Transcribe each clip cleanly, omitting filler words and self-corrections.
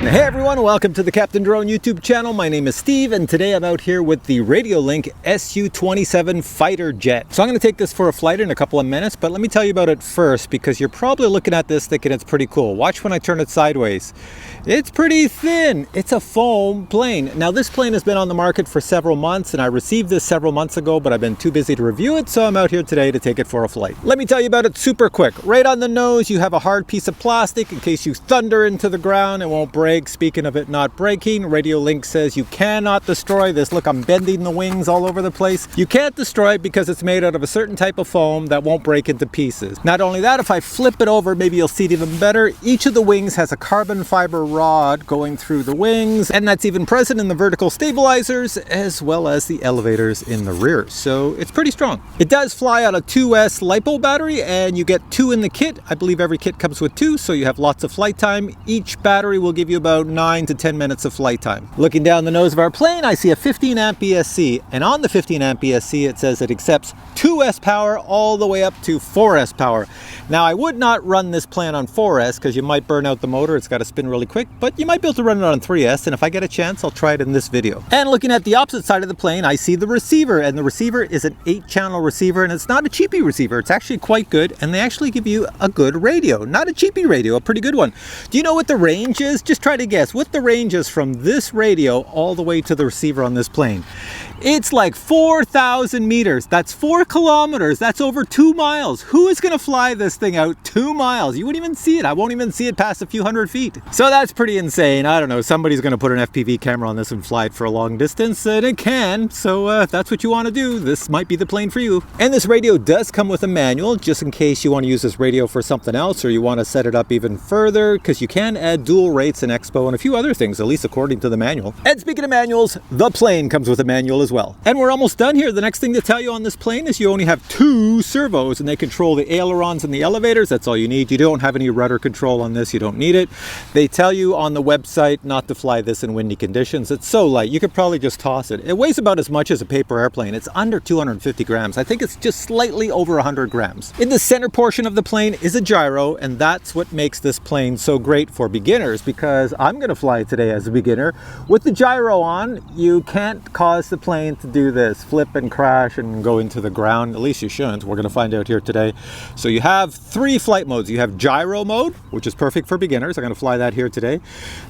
Hey everyone, welcome to the Captain Drone YouTube channel. My name is Steve and today I'm out here with the Radiolink SU-27 fighter jet. So I'm going to take this for a flight in a couple of minutes, but let me tell you about it first because you're probably looking at this thinking it's pretty cool. Watch when I turn it sideways. It's pretty thin. It's a foam plane. Now this plane has been on the market for several months and I received this several months ago, but I've been too busy to review it, so I'm out here today to take it for a flight. Let me tell you about it super quick. Right on the nose you have a hard piece of plastic in case you thunder into the ground. It won't break. Speaking of it not breaking, Radiolink says you cannot destroy this. Look, I'm bending the wings all over the place. You can't destroy it because it's made out of a certain type of foam that won't break into pieces. Not only that, if I flip it over, maybe you'll see it even better. Each of the wings has a carbon fiber rod going through the wings, and that's even present in the vertical stabilizers as well as the elevators in the rear. So it's pretty strong. It does fly on a 2S LiPo battery, and you get 2 in the kit. I believe every kit comes with 2, so you have lots of flight time. Each battery will give you about 9 to 10 minutes of flight time. Looking down the nose of our plane, I see a 15 amp ESC, and on the 15 amp ESC it says it accepts 2S power all the way up to 4S power. Now I would not run this plane on 4S because you might burn out the motor. It's got to spin really quick, but you might be able to run it on 3S, and if I get a chance I'll try it in this video. And looking at the opposite side of the plane, I see the receiver, and the receiver is an 8-channel receiver, and it's not a cheapy receiver. It's actually quite good, and they actually give you a good radio. Not a cheapy radio, a pretty good one. Do you know what the range is? Just try to guess what the range is from this radio all the way to the receiver on this plane. It's like 4,000 meters. That's 4 kilometers. That's over 2 miles. Who is going to fly this thing out 2 miles? You wouldn't even see it. I won't even see it past a few hundred feet. So that's pretty insane. I don't know. Somebody's going to put an FPV camera on this and fly it for a long distance, and it can. So if that's what you want to do, this might be the plane for you. And this radio does come with a manual, just in case you want to use this radio for something else, or you want to set it up even further, because you can add dual rates and expo and a few other things, at least according to the manual. And speaking of manuals, the plane comes with a manual as well. And we're almost done here. The next thing to tell you on this plane is you only have 2 servos, and they control the ailerons and the elevators. That's all you need. You don't have any rudder control on this. You don't need it. They tell you on the website not to fly this in windy conditions. It's so light. You could probably just toss it. It weighs about as much as a paper airplane. It's under 250 grams. I think it's just slightly over 100 grams. In the center portion of the plane is a gyro, and that's what makes this plane so great for beginners, because I'm going to fly it today as a beginner. With the gyro on, you can't cause the plane to do this, flip and crash and go into the ground. At least you shouldn't. We're going to find out here today. So you have 3 flight modes. You have gyro mode, which is perfect for beginners. I'm going to fly that here today.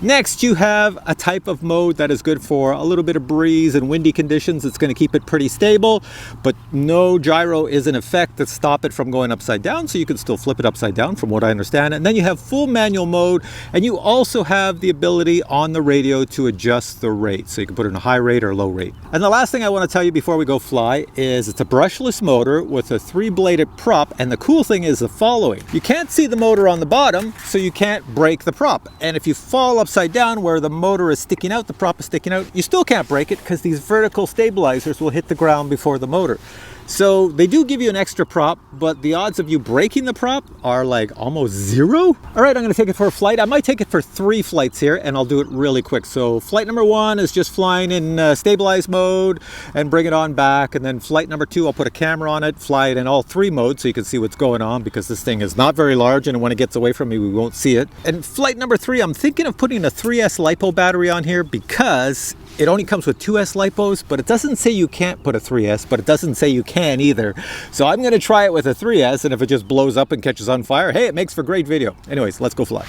Next, you have a type of mode that is good for a little bit of breeze and windy conditions. It's going to keep it pretty stable, but no gyro is in effect to stop it from going upside down, so you can still flip it upside down from what I understand. And then you have full manual mode, and you also have the ability on the radio to adjust the rate, so you can put it in a high rate or low rate. And the last thing I want to tell you before we go fly is it's a brushless motor with a 3-bladed prop, and the cool thing is the following. You can't see the motor on the bottom, so you can't break the prop. And if you fall upside down where the motor is sticking out, the prop is sticking out, you still can't break it because these vertical stabilizers will hit the ground before the motor. So they do give you an extra prop, but the odds of you breaking the prop are like almost 0. All right, I'm going to take it for a flight. I might take it for 3 flights here, and I'll do it really quick. So flight number 1 is just flying in stabilized mode and bring it on back. And then flight number 2, I'll put a camera on it, fly it in all 3 modes so you can see what's going on, because this thing is not very large, and when it gets away from me, we won't see it. And flight number 3, I'm thinking of putting a 3S LiPo battery on here because it only comes with 2S LiPos, but it doesn't say you can't put a 3S, but it doesn't say you can either. So I'm going to try it with a 3S, and if it just blows up and catches on fire, hey, it makes for great video. Anyways, let's go fly.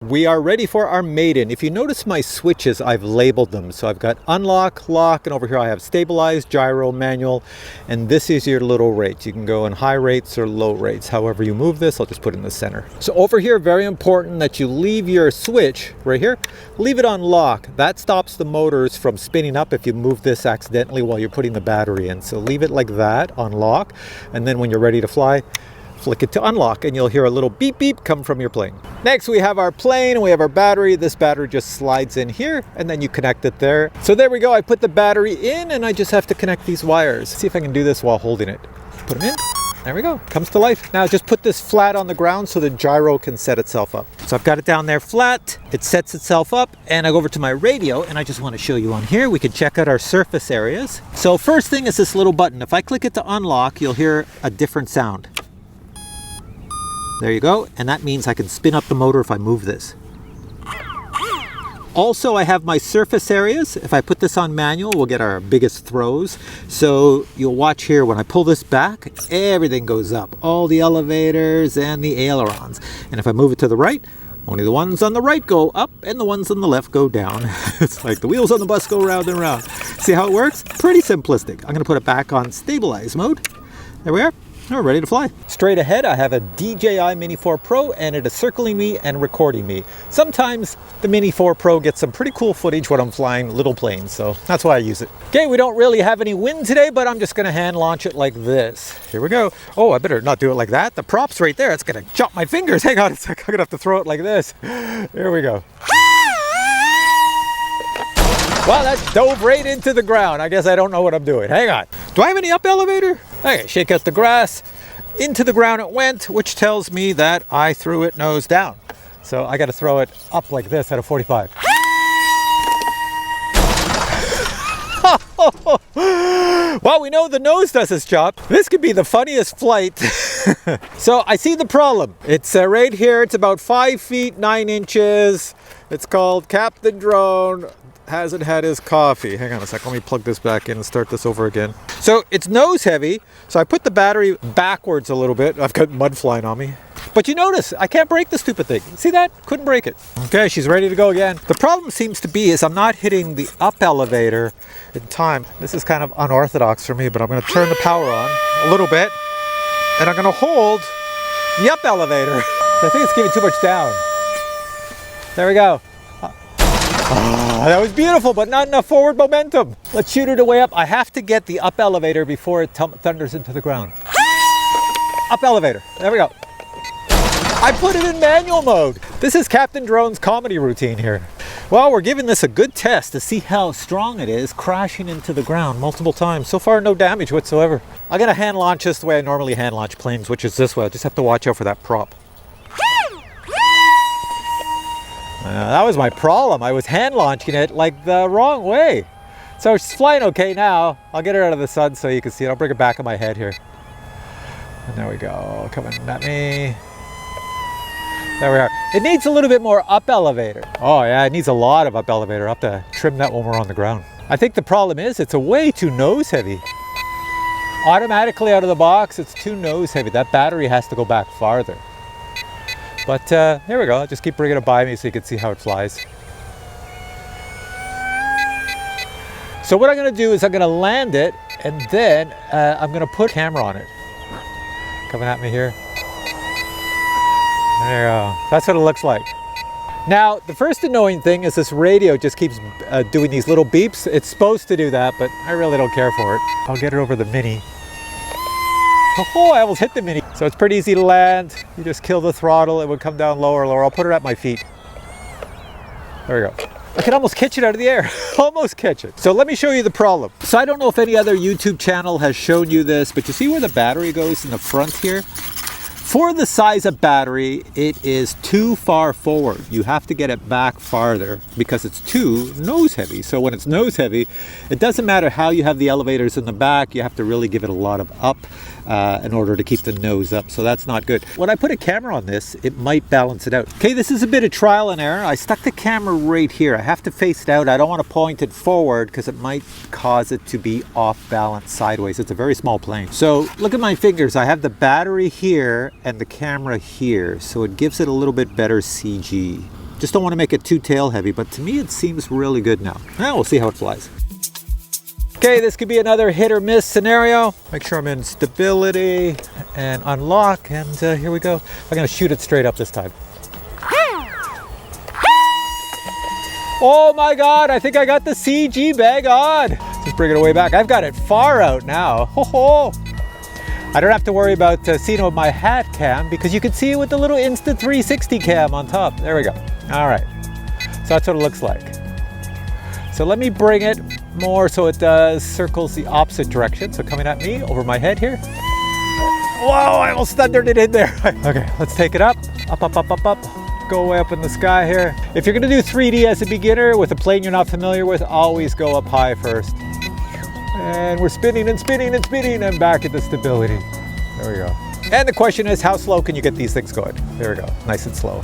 We are ready for our maiden. If you notice my switches, I've labeled them. So I've got unlock, lock, and over here I have stabilized, gyro, manual, and this is your little rates. You can go in high rates or low rates. However you move this, I'll just put it in the center. So over here, very important that you leave your switch right here, leave it on lock. That stops the motors from spinning up if you move this accidentally while you're putting the battery in. So leave it like that on lock, and then when you're ready to fly, flick it to unlock, and you'll hear a little beep beep come from your plane. Next, we have our plane, and we have our battery. This battery just slides in here, and then you connect it there. So there we go. I put the battery in, and I just have to connect these wires. See if I can do this while holding it. Put them in. There we go. Comes to life. Now just put this flat on the ground so the gyro can set itself up. So I've got it down there flat. It sets itself up, and I go over to my radio, and I just want to show you on here. We can check out our surface areas. So first thing is this little button. If I click it to unlock, you'll hear a different sound. There you go, and that means I can spin up the motor if I move this. Also, I have my surface areas. If I put this on manual, we'll get our biggest throws. So you'll watch here, when I pull this back, everything goes up. All the elevators and the ailerons. And if I move it to the right, only the ones on the right go up and the ones on the left go down. It's like the wheels on the bus go round and round. See how it works? Pretty simplistic. I'm gonna put it back on stabilize mode. There we are. We're ready to fly. Straight ahead, I have a DJI Mini 4 Pro, and it is circling me and recording me. Sometimes the Mini 4 Pro gets some pretty cool footage when I'm flying little planes, so that's why I use it. Okay, we don't really have any wind today, but I'm just gonna hand launch it like this. Here we go. Oh, I better not do it like that. The prop's right there. It's gonna chop my fingers. Hang on a sec. I'm gonna have to throw it like this. Here we go. Well, that dove right into the ground. I guess I don't know what I'm doing. Hang on. Do I have any up elevator? Okay, shake out the grass. Into the ground it went, which tells me that I threw it nose down. So I got to throw it up like this at a 45. Well, we know the nose does its job. This could be the funniest flight. So I see the problem. It's right here. It's about 5 feet 9 inches. It's called Captain Drone hasn't had his coffee. Hang on a sec, let me plug this back in and start this over again. So it's nose heavy, so I put the battery backwards a little bit. I've got mud flying on me. But you notice, I can't break the stupid thing. See that? Couldn't break it. Okay, she's ready to go again. The problem seems to be is I'm not hitting the up elevator in time. This is kind of unorthodox for me, but I'm gonna turn the power on a little bit, and I'm gonna hold the up elevator. So I think it's giving too much down. There we go. That was beautiful, but not enough forward momentum. Let's shoot it way up. I have to get the up elevator before it thunders into the ground. Up elevator. There we go. I put it in manual mode. This is Captain Drone's comedy routine here. Well, we're giving this a good test to see how strong it is crashing into the ground multiple times. So far, no damage whatsoever. I'm gonna hand launch this the way I normally hand launch planes, which is this way. I just have to watch out for that prop. That was my problem. I was hand launching it like the wrong way. So it's flying okay now. I'll get it out of the sun so you can see it. I'll bring it back on my head here. And there we go, coming at me. There we are. It needs a little bit more up elevator. Oh yeah, it needs a lot of up elevator. I'll have to trim that when we're on the ground. I think the problem is it's a way too nose heavy. Automatically out of the box, it's too nose heavy. That battery has to go back farther. But here we go, I'll just keep bringing it by me so you can see how it flies. So what I'm gonna do is I'm gonna land it, and then I'm gonna put a camera on it. Coming at me here. There you go, that's what it looks like. Now, the first annoying thing is this radio just keeps doing these little beeps. It's supposed to do that, but I really don't care for it. I'll get it over the Mini. Oh, I almost hit the Mini. So it's pretty easy to land. You just kill the throttle, it would come down lower, lower. I'll put it at my feet. There we go. I can almost catch it out of the air. Almost catch it. So let me show you the problem. So I don't know if any other YouTube channel has shown you this, but you see where the battery goes in the front here? For the size of battery, it is too far forward. You have to get it back farther because it's too nose heavy. So when it's nose heavy, it doesn't matter how you have the elevators in the back, you have to really give it a lot of up in order to keep the nose up. So that's not good. When I put a camera on this, it might balance it out. Okay, this is a bit of trial and error. I stuck the camera right here. I have to face it out. I don't want to point it forward because it might cause it to be off balance sideways. It's a very small plane. So look at my fingers. I have the battery here and the camera here, so it gives it a little bit better CG. Just don't want to make it too tail heavy, but to me it seems really good now. Now we'll see how it flies. Okay, this could be another hit or miss scenario. Make sure I'm in stability and unlock, and here we go. I'm gonna shoot it straight up this time. Oh my God, I think I got the CG bag on. Just bring it way back. I've got it far out now. Ho ho. I don't have to worry about seeing it with my hat cam because you can see it with the little Insta360 cam on top. There we go. All right, so that's what it looks like. So let me bring it more so it circles the opposite direction. So coming at me over my head here. Whoa, I almost thundered it in there. Okay, let's take it up, up, up, up, up, up. Go way up in the sky here. If you're gonna do 3D as a beginner with a plane you're not familiar with, always go up high first. And we're spinning and spinning and spinning and back into stability. There we go. And the question is, how slow can you get these things going? There we go, nice and slow.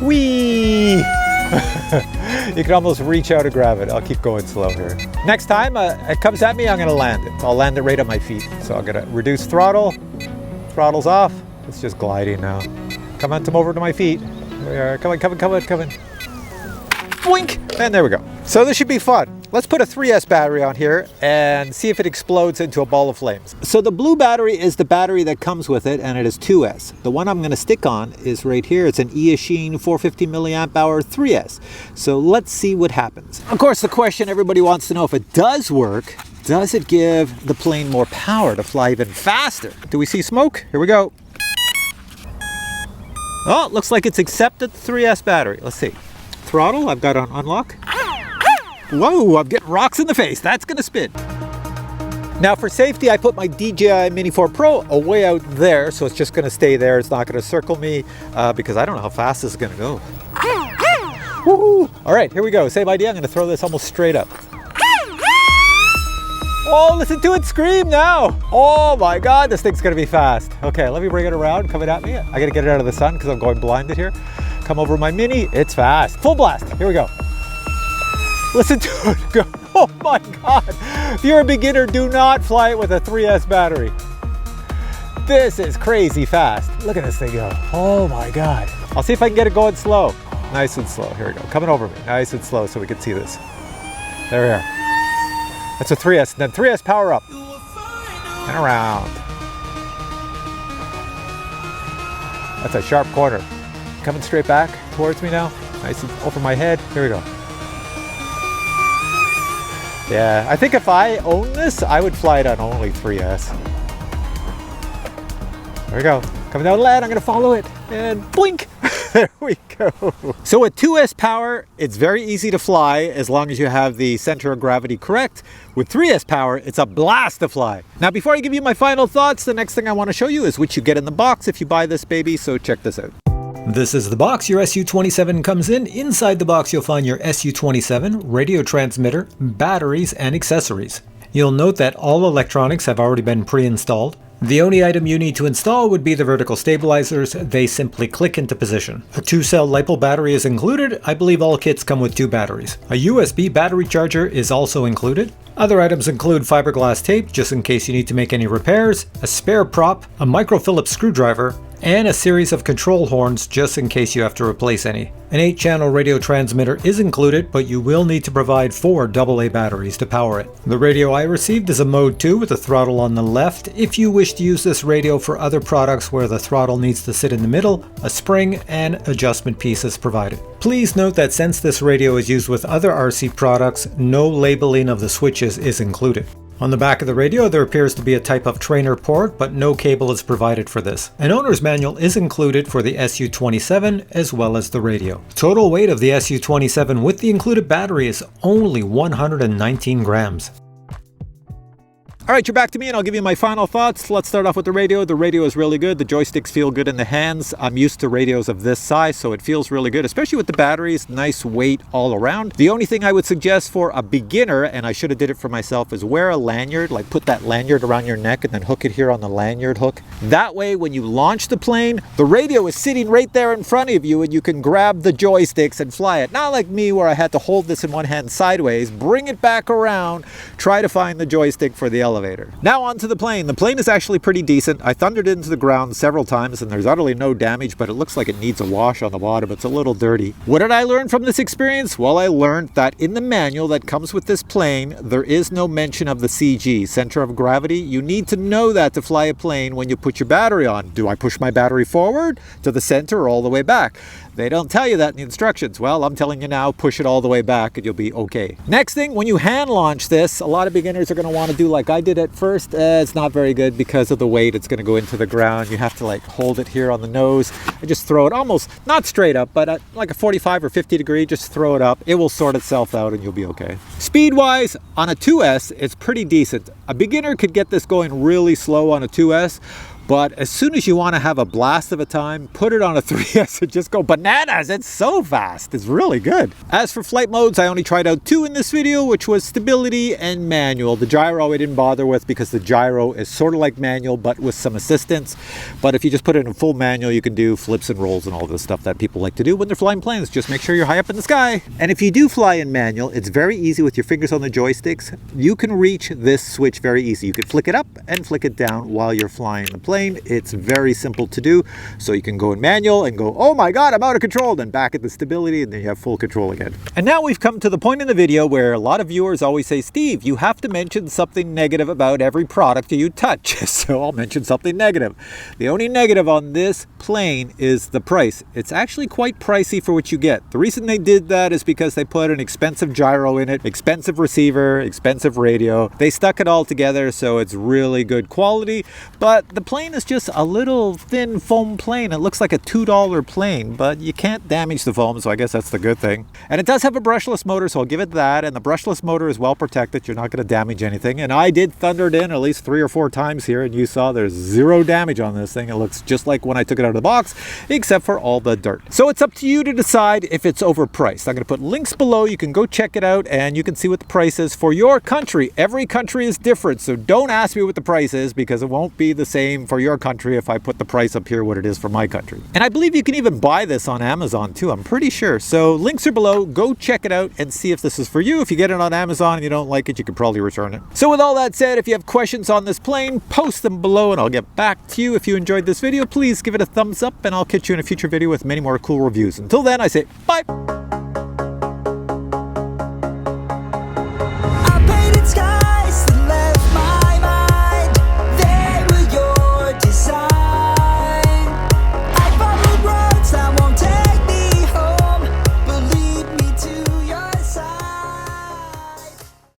Whee! You can almost reach out and grab it. I'll keep going slow here. Next time it comes at me, I'm gonna land it. I'll land it right at my feet. So I'm gonna reduce throttle. Throttle's off. It's just gliding now. Come over to my feet. There we are. Come on. Boink! And there we go. So this should be fun. Let's put a 3S battery on here and see if it explodes into a ball of flames. So the blue battery is the battery that comes with it, and it is 2S. The one I'm gonna stick on is right here. It's an Eachine 450 milliamp hour 3S. So let's see what happens. Of course, the question everybody wants to know, if it does work, does it give the plane more power to fly even faster? Do we see smoke? Here we go. Oh, it looks like it's accepted the 3S battery. Let's see. Throttle, I've got on unlock. Whoa, I'm getting rocks in the face. That's gonna spin. Now for safety, I put my DJI Mini 4 Pro away out there, so it's just gonna stay there. It's not gonna circle me because I don't know how fast this is gonna go. Woohoo! All right, here we go. Same idea. I'm gonna throw this almost straight up. Oh, listen to it scream now. Oh my God, this thing's gonna be fast. Okay, let me bring it around, coming at me. I gotta get it out of the sun because I'm going blinded here. Come over my Mini, it's fast. Full blast, here we go. Listen to it go. Oh my God. If you're a beginner, do not fly it with a 3S battery. This is crazy fast. Look at this thing go. Oh my God. I'll see if I can get it going slow. Nice and slow, here we go. Coming over me, nice and slow so we can see this. There we are. That's a 3S, then 3S power up. And around. That's a sharp corner. Coming straight back towards me now. Nice and over my head, here we go. Yeah, I think if I own this, I would fly it on only 3S. There we go. Coming down land, I'm gonna follow it. And blink! There we go. So with 2S power, it's very easy to fly as long as you have the center of gravity correct. With 3S power, it's a blast to fly. Now, before I give you my final thoughts, the next thing I want to show you is what you get in the box if you buy this baby, so check this out. This is the box your SU-27 comes in. Inside the box you'll find your SU-27 radio transmitter, batteries, and accessories. You'll note that all electronics have already been pre-installed. The only item you need to install would be the vertical stabilizers. They simply click into position. A 2-cell LiPo battery is included. I believe all kits come with 2 batteries. A USB battery charger is also included. Other items include fiberglass tape, just in case you need to make any repairs, a spare prop, a micro Phillips screwdriver, and a series of control horns just in case you have to replace any. An 8-channel radio transmitter is included, but you will need to provide 4 AA batteries to power it. The radio I received is a Mode 2 with a throttle on the left. If you wish to use this radio for other products where the throttle needs to sit in the middle, a spring and adjustment piece is provided. Please note that since this radio is used with other RC products, no labeling of the switches is included. On the back of the radio, there appears to be a type of trainer port, but no cable is provided for this. An owner's manual is included for the SU-27 as well as the radio. Total weight of the SU-27 with the included battery is only 119 grams. All right, you're back to me and I'll give you my final thoughts. Let's start off with the radio. The radio is really good. The joysticks feel good in the hands. I'm used to radios of this size, so it feels really good, especially with the batteries. Nice weight all around. The only thing I would suggest for a beginner, and I should have did it for myself, is wear a lanyard, like put that lanyard around your neck and then hook it here on the lanyard hook. That way, when you launch the plane, the radio is sitting right there in front of you and you can grab the joysticks and fly it. Not like me where I had to hold this in one hand sideways, bring it back around, try to find the joystick for the elevator. Now onto the plane. The plane is actually pretty decent. I thundered into the ground several times and there's utterly no damage, but it looks like it needs a wash on the bottom. It's a little dirty. What did I learn from this experience? Well, I learned that in the manual that comes with this plane, there is no mention of the CG, center of gravity. You need to know that to fly a plane when you put your battery on. Do I push my battery forward to the center or all the way back? They don't tell you that in the instructions. Well, I'm telling you now, push it all the way back and you'll be okay. Next thing, when you hand launch this, a lot of beginners are going to want to do like I did at first. It's not very good because of the weight. It's going to go into the ground. You have to like hold it here on the nose and just throw it almost, not straight up, but at like a 45 or 50 degree, just throw it up. It will sort itself out and you'll be okay. Speed-wise, on a 2S, it's pretty decent. A beginner could get this going really slow on a 2S. But as soon as you want to have a blast of a time, put it on a 3S and just go bananas. It's so fast. It's really good. As for flight modes, I only tried out 2 in this video, which was stability and manual. The gyro I didn't bother with because the gyro is sort of like manual, but with some assistance. But if you just put it in full manual, you can do flips and rolls and all this stuff that people like to do when they're flying planes. Just make sure you're high up in the sky. And if you do fly in manual, it's very easy with your fingers on the joysticks. You can reach this switch very easy. You can flick it up and flick it down while you're flying the plane. It's very simple to do. So you can go in manual and go, oh my God, I'm out of control. Then back at the stability and then you have full control again. And now we've come to the point in the video where a lot of viewers always say, Steve, you have to mention something negative about every product you touch. So I'll mention something negative. The only negative on this plane is the price. It's actually quite pricey for what you get. The reason they did that is because they put an expensive gyro in it, expensive receiver, expensive radio. They stuck it all together, so it's really good quality. But the plane is just a little thin foam plane. It looks like a $2 plane, but you can't damage the foam, so I guess that's the good thing. And it does have a brushless motor, so I'll give it that. And the brushless motor is well protected. You're not going to damage anything. And I did thunder it in at least 3 or 4 times here, and you saw there's 0 damage on this thing. It looks just like when I took it out of the box, except for all the dirt. So it's up to you to decide if it's overpriced. I'm going to put links below. You can go check it out, and you can see what the price is for your country. Every country is different, so don't ask me what the price is because it won't be the same for your country if I put the price up here what it is for my country. And I believe you can even buy this on Amazon too, I'm pretty sure. So links are below. Go check it out and see if this is for you. If you get it on Amazon and you don't like it, you can probably return it. So with all that said, if you have questions on this plane, post them below and I'll get back to you. If you enjoyed this video, please give it a thumbs up and I'll catch you in a future video with many more cool reviews. Until then, I say bye.